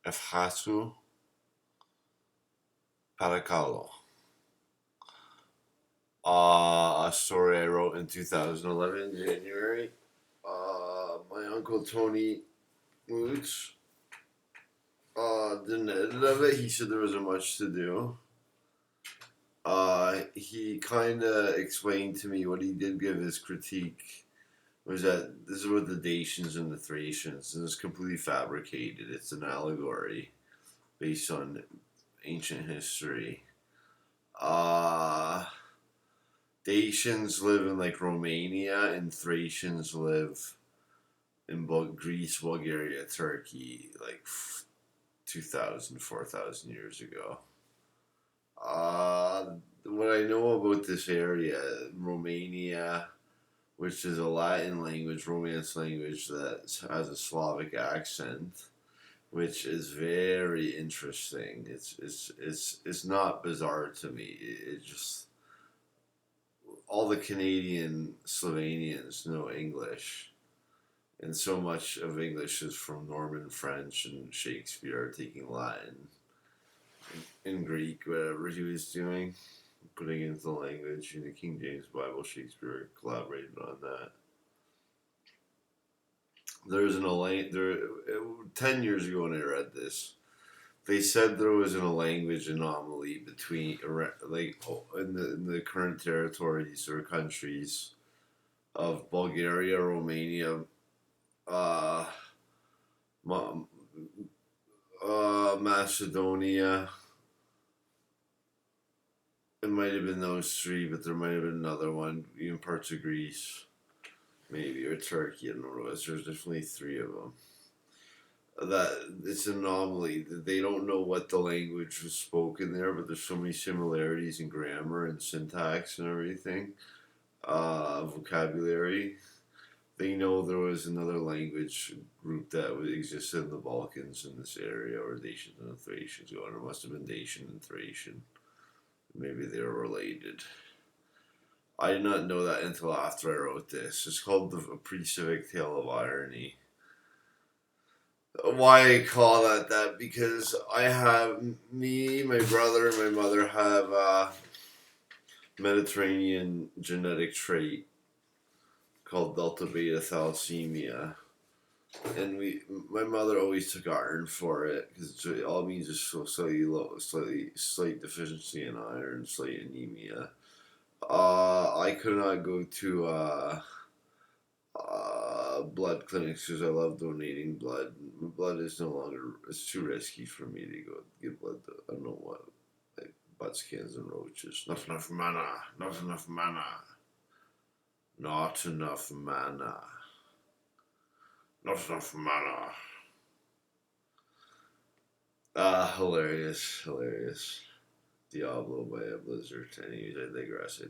Efhasu Patakalo. A story I wrote in 2011, January. My uncle Tony Moots didn't edit of it. He said there wasn't much to do. He kind of explained to me what he did give his critique was that this is what the Dacians and the Thracians, and it's completely fabricated. It's an allegory based on ancient history. Dacians live in like Romania, and Thracians live in Greece, Bulgaria, Turkey, like 2,000, 4,000 years ago. What I know about this area, Romania, which is a Latin language, Romance language that has a Slavic accent, which is very interesting. It's not bizarre to me. It just all the Canadian Slovenians know English, and so much of English is from Norman French and Shakespeare taking Latin and Greek, whatever he was doing, putting into the language. In the King James Bible, Shakespeare collaborated on that. There's 10 years ago when I read this, they said there was a language anomaly between in the current territories or countries of Bulgaria, Romania, Macedonia. It might have been those three, but there might have been another one, even parts of Greece, maybe, or Turkey. I don't know. There's definitely three of them. That it's an anomaly. They don't know what the language was spoken there, but there's so many similarities in grammar and syntax and everything, vocabulary. They know there was another language group that existed in the Balkans in this area, or Dacians and Thracians. It must have been Dacian and Thracian. Maybe they were related. I did not know that until after I wrote this. It's called the Precivic Tale of Irony. Why I call that? Because I have my brother, and my mother have Mediterranean genetic trait called delta beta thalassemia, and my mother always took iron for it because it all means is slight deficiency in iron, slight anemia. I could not go to blood clinics because I love donating blood. Blood is no longer, it's too risky for me to go give blood to, I don't know what, like butt scans and roaches. Not enough mana. Not enough mana. Not enough mana. Not enough mana. Hilarious. Diablo by a blizzard. Anyways, I digress.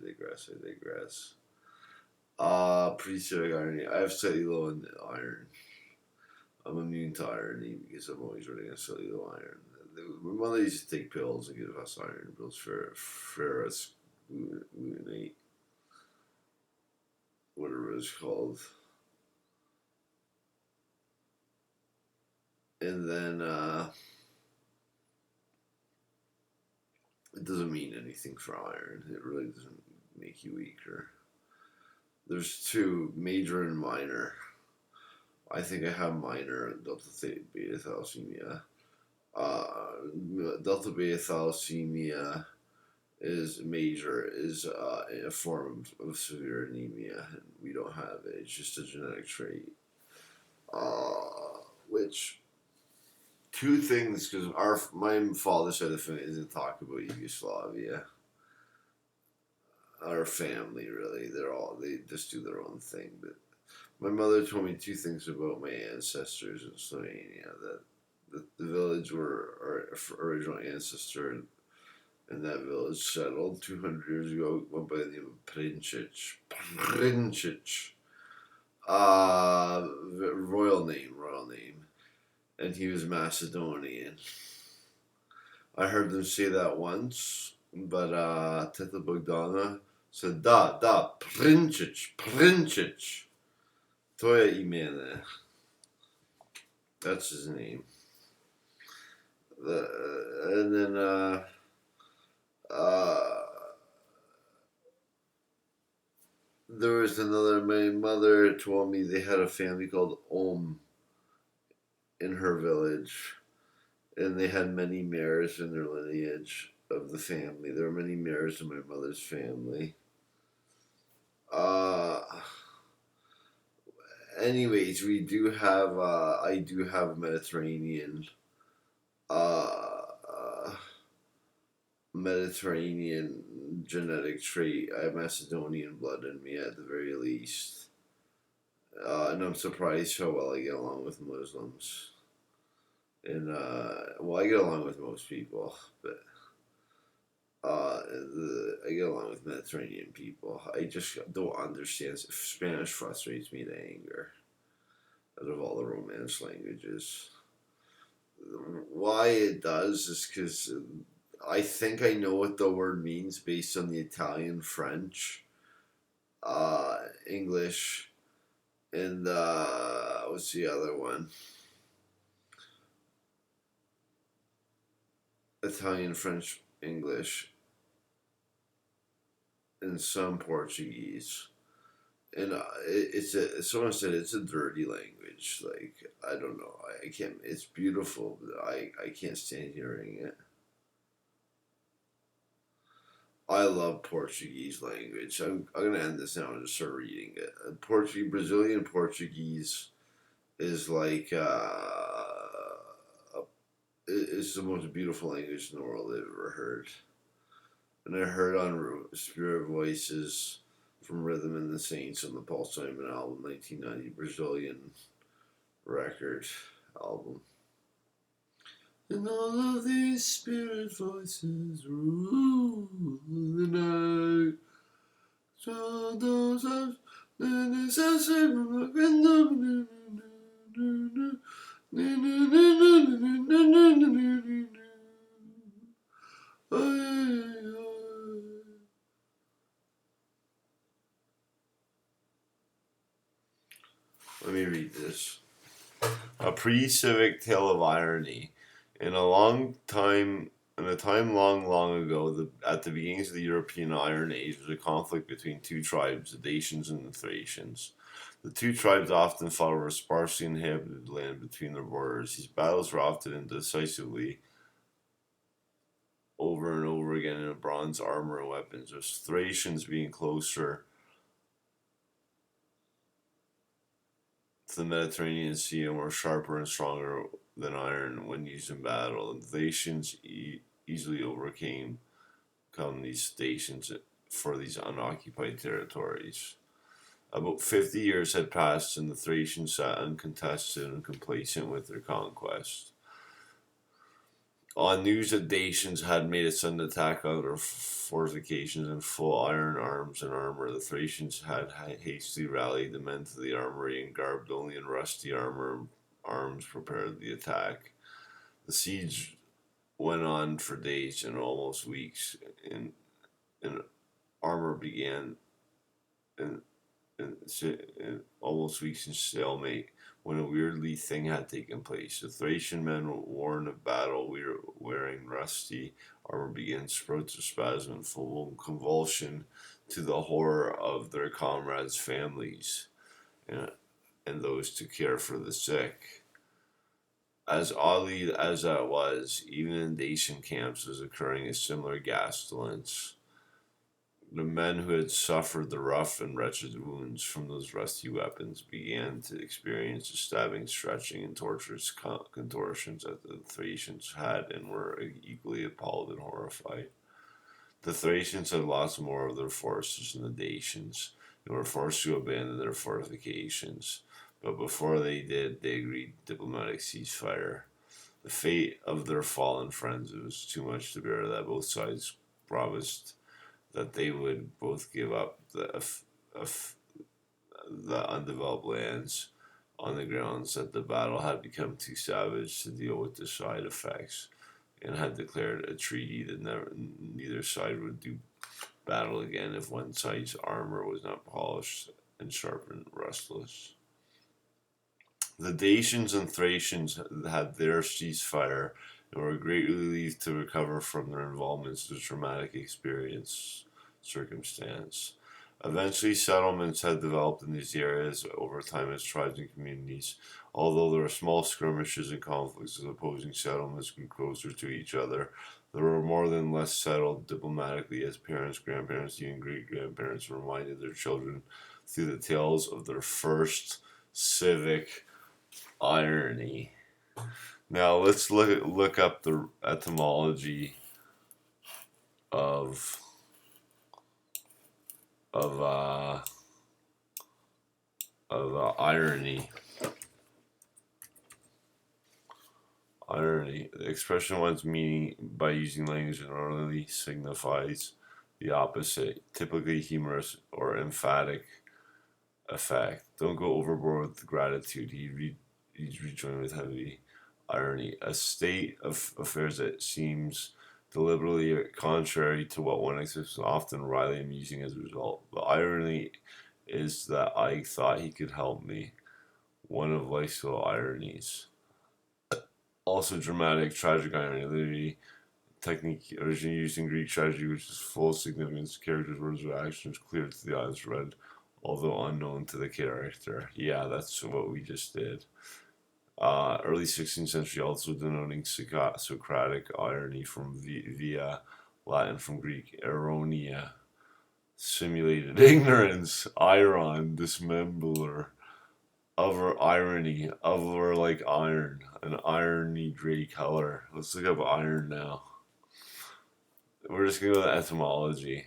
Pretty civic irony. I have slightly low in iron. I'm immune to irony because I'm always running on slightly low iron. My mother used to take pills and give us iron pills for ferrous glutamate, whatever it's called. And then it doesn't mean anything for iron. It really doesn't make you weaker. There's two, major and minor. I think I have minor delta beta thalassemia. Delta beta thalassemia is major, is a form of severe anemia, and we don't have it. It's just a genetic trait. Which two things, because my father's side of the family doesn't talk about Yugoslavia. Our family, really, they just do their own thing. But my mother told me two things about my ancestors in Slovenia. That the village where our original ancestor in that village settled 200 years ago, went by the name of Princic. Royal name. And he was Macedonian. I heard them say that once, but Teta Bogdana said, Princic. To je imene. That's his name. And then uh, there was another. My mother told me they had a family called in her village, and they had many mares in their lineage of the family. There were many mares in my mother's family. Uh, anyways, we do have. I do have Mediterranean. Uh, uh, Mediterranean genetic trait. I have Macedonian blood in me at the very least. And I'm surprised how well I get along with Muslims. And, well, I get along with most people, but I get along with Mediterranean people. I just don't understand. Spanish frustrates me to anger out of all the Romance languages. Why it does is because I think I know what the word means based on the Italian, French, English, and what's the other one? Italian, French, English, and some Portuguese. And it's a. Someone said it's a dirty language. Like I don't know. I can't. It's beautiful, but I can't stand hearing it. I love Portuguese language. I'm gonna end this now and just start reading it. Brazilian Portuguese is like it's the most beautiful language in the world I've ever heard. And I heard on Spirit Voices from Rhythm and the Saints on the Paul Simon album, 1990 Brazilian record album. And all of these spirit voices rule the night. So those are let me read this. A Precivic tale of irony. In a time long, long ago, at the beginnings of the European Iron Age, was a conflict between two tribes, the Dacians and the Thracians. The two tribes often fought over sparsely inhabited land between their borders. These battles were often and decisively over and over again in bronze armor and weapons, with Thracians being closer to the Mediterranean Sea and were sharper and stronger than iron when used in battle. The Thracians easily overcame these stations for these unoccupied territories. About 50 years had passed, and the Thracians sat uncontested and complacent with their conquest. On news that Dacians had made a sudden attack on their fortifications in full iron arms and armor, the Thracians had hastily rallied the men to the armory and, garbed only in rusty armor and arms, prepared the attack. The siege went on for days and almost weeks, and armor began in almost weeks in stalemate when a weirdly thing had taken place. The Thracian men, worn of battle, wearing rusty armor, began sprouts of spasm and full convulsion, to the horror of their comrades' families and those to care for the sick. As oddly as that was, even in Dacian camps was occurring a similar pestilence. The men who had suffered the rough and wretched wounds from those rusty weapons began to experience the stabbing, stretching, and torturous contortions that the Thracians had, and were equally appalled and horrified. The Thracians had lost more of their forces than the Dacians, and were forced to abandon their fortifications. But before they did, they agreed diplomatic ceasefire. The fate of their fallen friends was too much to bear that both sides promised that they would both give up the undeveloped lands on the grounds that the battle had become too savage to deal with the side effects, and had declared a treaty that neither side would do battle again if one side's armor was not polished and sharpened rustless. The Dacians and Thracians had their ceasefire and were greatly relieved to recover from their involvement in the traumatic circumstance. Eventually, settlements had developed in these areas over time as tribes and communities. Although there were small skirmishes and conflicts as opposing settlements grew closer to each other, they were more than less settled diplomatically as parents, grandparents, even great grandparents reminded their children through the tales of their first civic irony. Now let's look up the etymology of of uh, irony. Irony. The expression one's meaning by using language generally signifies the opposite, typically humorous or emphatic effect. Don't go overboard with gratitude. He's rejoined with heavy irony. A state of affairs that seems deliberately contrary to what one expects, often wryly amusing as a result. The irony is that I thought he could help me. One of life's little ironies. Also dramatic, tragic irony. Literally, technique originally used in Greek tragedy, which is full of significance. Characters' words or actions clear to the eyes read, although unknown to the character. Yeah, that's what we just did. Early 16th century, also denoting Socratic irony from via Latin from Greek ironia, simulated ignorance, iron, dismember, other irony, other like iron, an irony gray color. Let's look up iron now. We're just gonna go to etymology.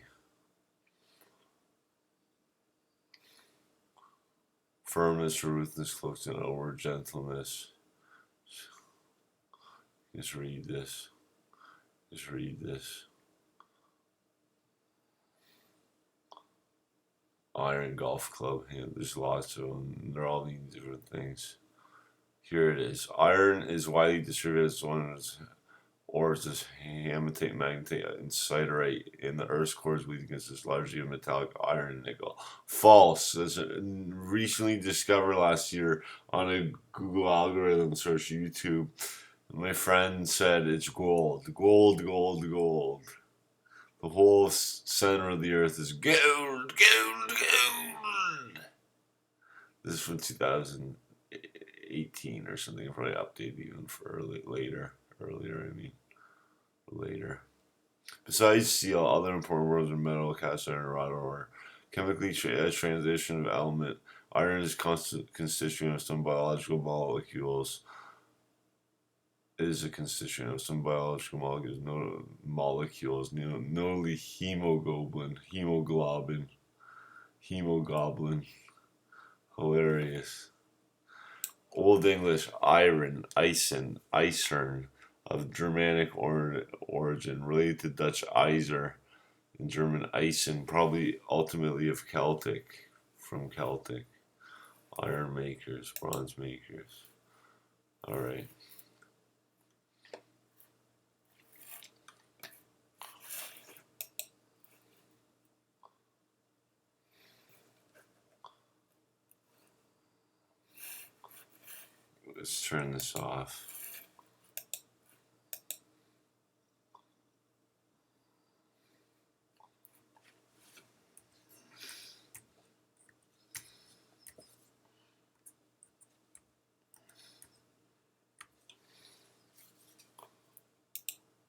Firmness, ruthless, close to outward gentleness. Just read this. Just read this. Iron golf club. Yeah, there's lots of them. They're all these different things. Here it is. Iron is widely distributed as one of its ores as hematite, magnetite, and siderite in the Earth's core believed consists largely of metallic iron and nickel. False. As recently discovered last year on a Google algorithm search YouTube. My friend said it's gold. Gold, gold, gold. The whole center of the earth is gold, gold, gold. This is from 2018 or something. Probably updated even for later. Later. Besides steel, other important words are metal, cast iron, rod, ore. Chemically, transition of element. Iron is constituent of some biological molecules. Is a constituent of some biological molecules, notably hemoglobin. Hilarious. Old English iron, isen, isern, of Germanic origin, related to Dutch Iser and German Eisen, probably ultimately of Celtic, from Celtic. Iron makers, bronze makers. Alright. Let's turn this off.